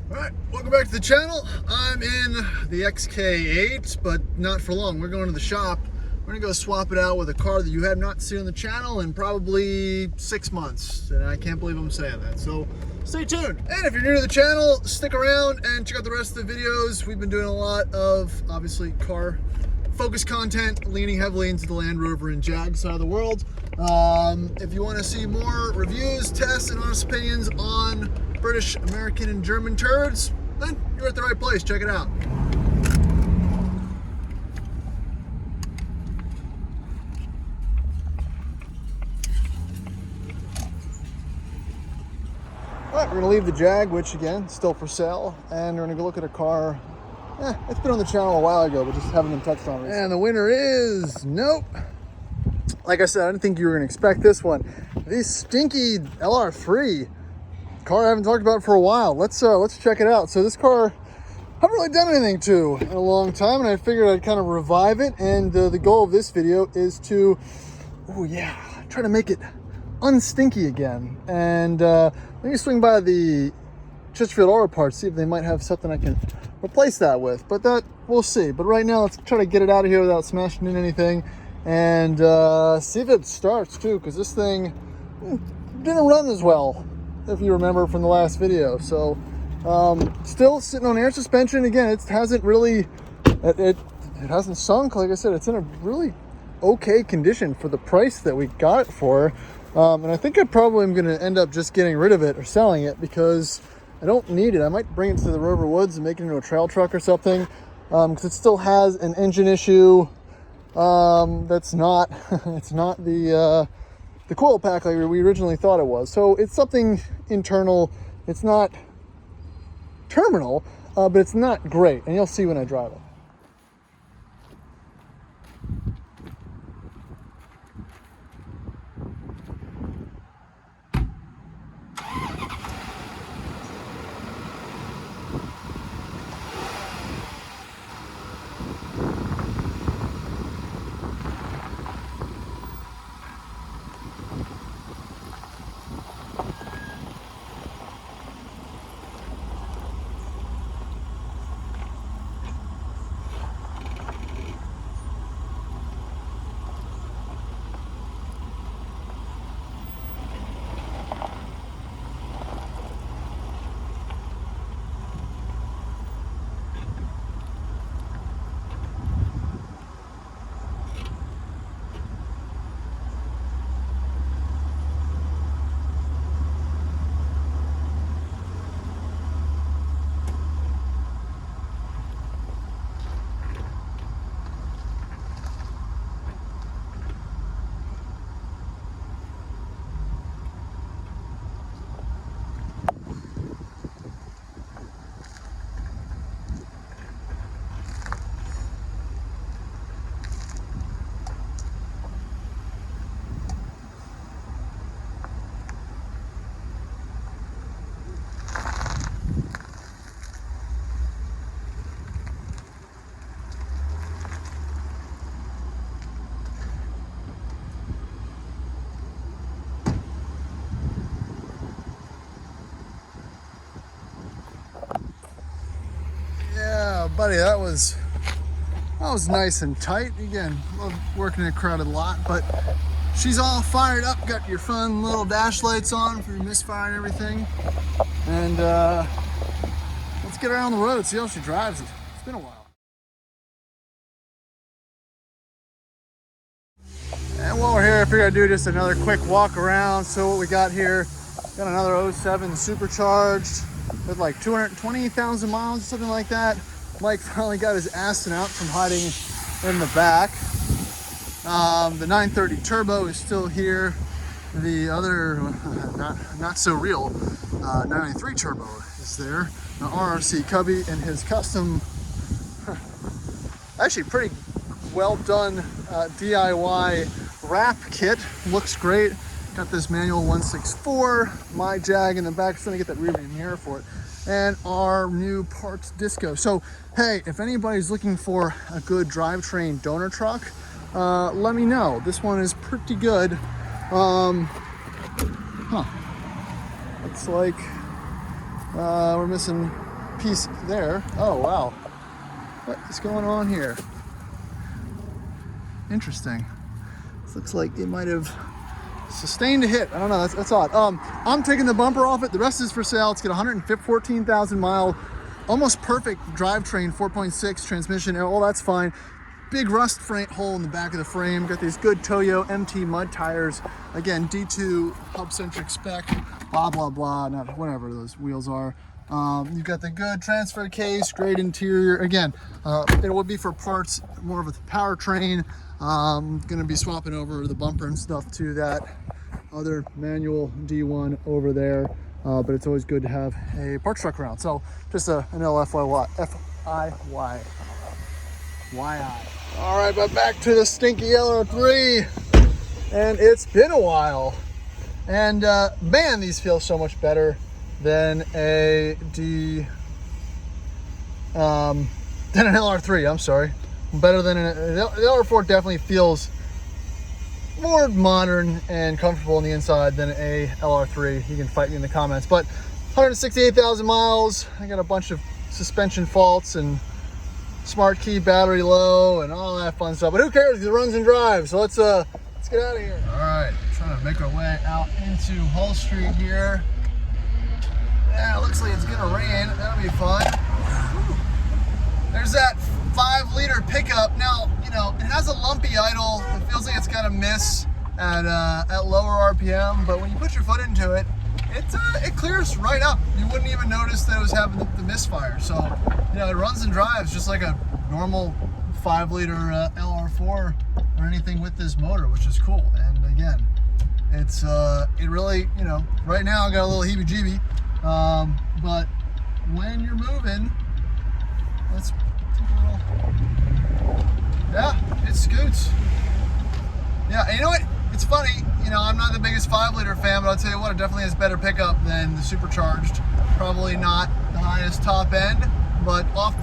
Alright, welcome back to the channel. I'm in the XK8, but not for long. We're going to the shop. We're gonna go swap it out with a car that you have not seen on the channel in probably 6 months. And I can't believe I'm saying that. So stay tuned. And if you're new to the channel, stick around and check out the rest of the videos. We've been doing a lot of, obviously, car focused content, leaning heavily into the Land Rover and Jag side of the world. If you want to see more reviews, tests, and honest opinions on British, American, and German turds, then you're at the right place. Check it out. All right, we're gonna leave the Jag, which again, still for sale, and we're gonna go look at a car. It's been on the channel a while ago, but just haven't been touched on recently. And the winner is, nope. Like I said, I didn't think you were gonna expect this one. The stinky LR3. Car I haven't talked about for a while. Let's check it out. So this car I haven't really done anything to in a long time, and I figured I'd kind of revive it. And the goal of this video is to, try to make it unstinky again. And maybe swing by the Chesterfield Auto Parts, see if they might have something I can replace that with. But that we'll see. But right now, let's try to get it out of here without smashing in anything, and see if it starts too, because this thing didn't run as well, if you remember from the last video. So still sitting on air suspension. Again, it hasn't really, it hasn't sunk. Like I said, it's in a really okay condition for the price that we got it for. And I think I probably am going to end up just getting rid of it or selling it, because I don't need it. I might bring it to the Rover Woods and make it into a trail truck or something, because it still has an engine issue that's not it's not the coil pack like we originally thought it was. So it's something internal. It's not terminal, but it's not great, and you'll see when I drive it. Buddy, that was nice and tight. Again, love working in a crowded lot, but she's all fired up. Got your fun little dash lights on for your misfire and everything. And let's get her on the road, see how she drives it. It's been a while. And while we're here, I figured I'd do just another quick walk around. So what we got here, got another 07 supercharged with like 220,000 miles or something like that. Mike finally got his ass out from hiding in the back. The 930 turbo is still here. The other, not so real, 993 turbo is there. The RRC Cubby and his custom, actually pretty well done DIY wrap kit. Looks great. Got this manual 164, my Jag in the back. Still gonna get that rear view mirror for it. And our new parts disco. So, hey, if anybody's looking for a good drivetrain donor truck, let me know. This one is pretty good. It's like we're missing piece there. Oh, wow. What is going on here? Interesting. This looks like it might have sustained a hit. I don't know, that's odd. I'm taking the bumper off it. The rest is for sale. It's got 114,000 mile, almost perfect drivetrain, 4.6 transmission. All that's fine. Big rust hole in the back of the frame. Got these good Toyo MT mud tires. Again, D2 hub-centric spec, blah, blah, blah, not whatever those wheels are. You've got the good transfer case, great interior. Again, it would be for parts, more of a powertrain. Gonna be swapping over the bumper and stuff to that other manual D1 over there. But it's always good to have a parts truck around. So just an LFYY. FIY. YI. All right, but back to the stinky LR3. And it's been a while. And man, these feel so much better than an LR3, I'm sorry. Better than the LR4 definitely feels more modern and comfortable on the inside than a LR3. You can fight me in the comments, but 168,000 miles. I got a bunch of suspension faults and smart key battery low and all that fun stuff, but who cares? It runs and drives. So let's get out of here. All right, trying to make our way out into Hull Street here. Yeah, it looks like it's gonna rain. That'll be fun. There's that 5-liter pickup. Now, you know, it has a lumpy idle. It feels like it's gonna miss at lower RPM, but when you put your foot into it, it clears right up. You wouldn't even notice that it was having the misfire. So, you know, it runs and drives just like a normal 5-liter LR4 or anything with this motor, which is cool. And again, it really, you know, right now I got a little heebie-jeebie, but when you're moving, let's take a little, yeah, it scoots. Yeah, and you know what? It's funny, you know, I'm not the biggest 5-liter fan, but I'll tell you what, it definitely has better pickup than the supercharged. Probably not the highest top end, but off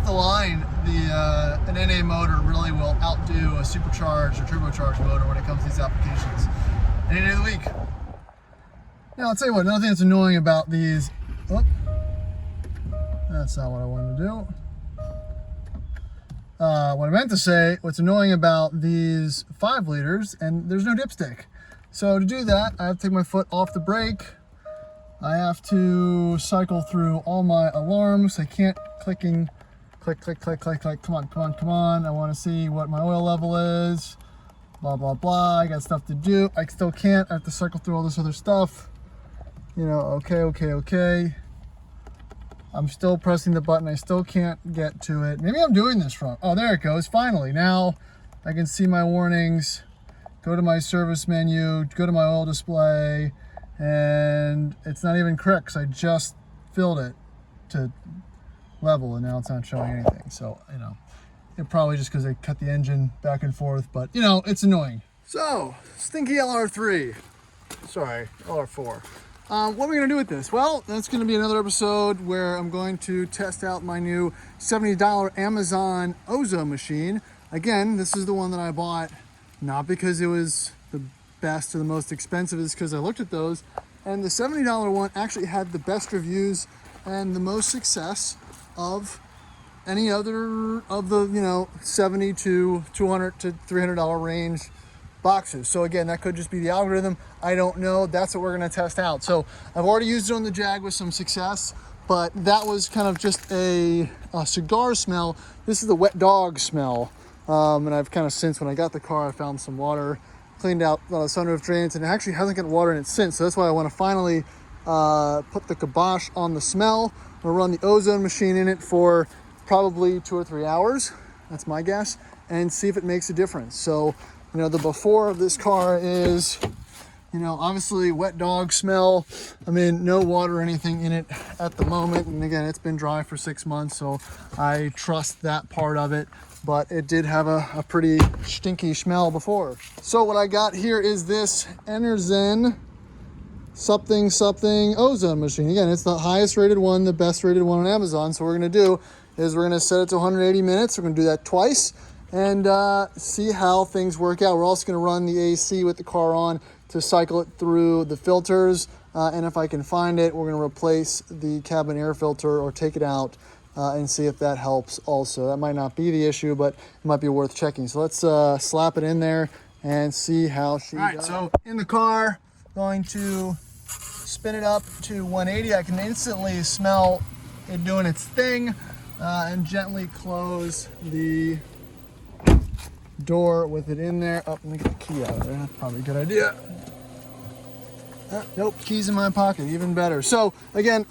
the line, an NA motor really will outdo a supercharged or turbocharged motor when it comes to these applications any day of the week. Now, I'll tell you what, another thing that's annoying about these, oh, that's not what I wanted to do. What I meant to say, what's annoying about these 5-liters, and there's no dipstick. So to do that, I have to take my foot off the brake. I have to cycle through all my alarms. I can't click, click, click, click. Come on, come on, come on. I want to see what my oil level is. Blah, blah, blah. I got stuff to do. I still can't. I have to cycle through all this other stuff. You know, okay. I'm still pressing the button. I still can't get to it. Maybe I'm doing this wrong. Oh, there it goes. Finally. Now I can see my warnings. Go to my service menu. Go to my oil display. And it's not even correct because I just filled it to level and now it's not showing anything. So, you know, it probably just because they cut the engine back and forth. But, you know, it's annoying. So, stinky LR3. Sorry, LR4. What are we going to do with this? Well, that's going to be another episode where I'm going to test out my new $70 Amazon Ozone machine. Again, this is the one that I bought, not because it was the best or the most expensive, it's because I looked at those. And the $70 one actually had the best reviews and the most success of any other of the, you know, $70 to $200 to $300 range boxes. So again, that could just be the algorithm. I don't know. That's what we're going to test out. So I've already used it on the Jag with some success, but that was kind of just a cigar smell. This is the wet dog smell. And I've kind of since, when I got the car, I found some water, cleaned out the sunroof drains, and it actually hasn't got water in it since. So that's why I want to finally put the kibosh on the smell. I'm going to run the Ozone machine in it for probably 2 or 3 hours. That's my guess. And see if it makes a difference. So, you know, the before of this car is, you know, obviously wet dog smell. I mean, no water or anything in it at the moment. And again, it's been dry for 6 months, so I trust that part of it. But it did have a pretty stinky smell before. So what I got here is this Enerzen something Ozone machine. Again, it's the highest rated one, the best rated one on Amazon. So what we're gonna do is we're gonna set it to 180 minutes. We're gonna do that twice and see how things work out. We're also gonna run the AC with the car on to cycle it through the filters. and if I can find it, we're going to replace the cabin air filter or take it out and see if that helps also. That might not be the issue, but it might be worth checking. So let's slap it in there and see how she does. All right, so in the car, going to spin it up to 180. I can instantly smell it doing its thing, and gently close the door with it in there. Oh, let me get the key out of there. That's probably a good idea. Nope, keys in my pocket, even better. So again,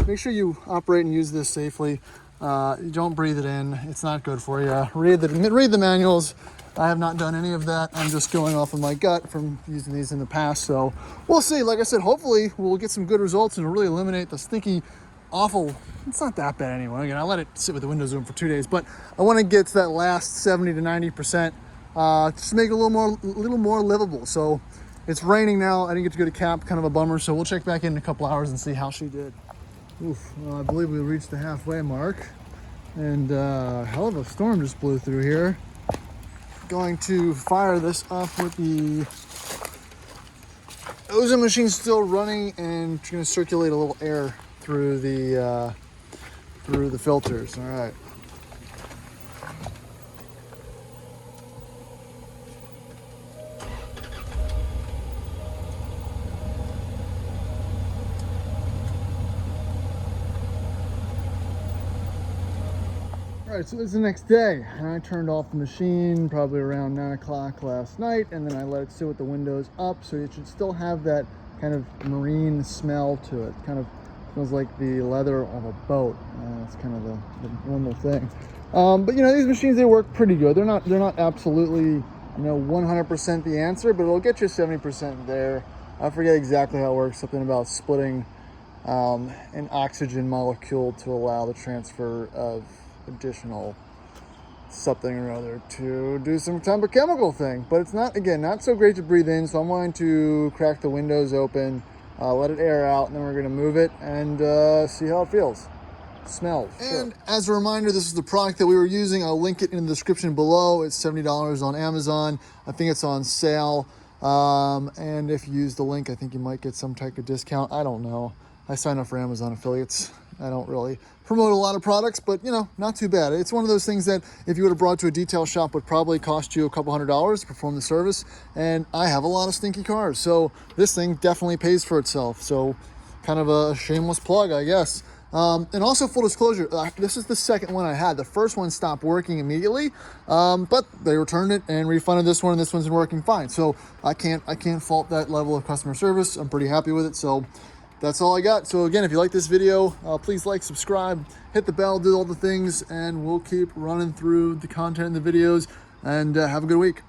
make sure you operate and use this safely. You don't breathe it in. It's not good for you. Read the manuals. I have not done any of that. I'm just going off of my gut from using these in the past. So we'll see. Like I said, hopefully we'll get some good results and really eliminate the stinky, awful. It's not that bad anyway. Again, I let it sit with the windows open for 2 days, but I want to get to that last 70 to 90%, just to make it a little more livable. So it's raining now. I didn't get to go to camp, kind of a bummer. So we'll check back in a couple hours and see how she did. Oof, well, I believe we reached the halfway mark, and hell of a storm just blew through here. Going to fire this up with the Ozone machine still running, and going to circulate a little air through the filters. All right. All right, so this is the next day, and I turned off the machine probably around 9 o'clock last night, and then I let it sit with the windows up, so it should still have that kind of marine smell to it. Kind of smells like the leather of a boat. It's kind of the normal thing. But you know, these machines, they work pretty good. They're not absolutely 100% the answer, but it'll get you 70% there. I forget exactly how it works. Something about splitting an oxygen molecule to allow the transfer of additional something or other to do some type of chemical thing. But it's not so great to breathe in, so I'm going to crack the windows open, let it air out, and then we're going to move it and see how it feels. Smells. And as a reminder, this is the product that we were using. I'll link it in the description below. It's $70 on Amazon. I think it's on sale, and if you use the link, I think you might get some type of discount. I don't know. I sign up for Amazon affiliates. I don't really promote a lot of products, but not too bad. It's one of those things that if you would have brought to a detail shop would probably cost you a couple $100 to perform the service. And I have a lot of stinky cars, so this thing definitely pays for itself. So kind of a shameless plug, I guess. And also full disclosure, this is the second one I had. The first one stopped working immediately, but they returned it and refunded this one, and this one's been working fine. So I can't fault that level of customer service. I'm pretty happy with it. So that's all I got. So again, if you like this video, please like, subscribe, hit the bell, do all the things, and we'll keep running through the content in the videos, and have a good week.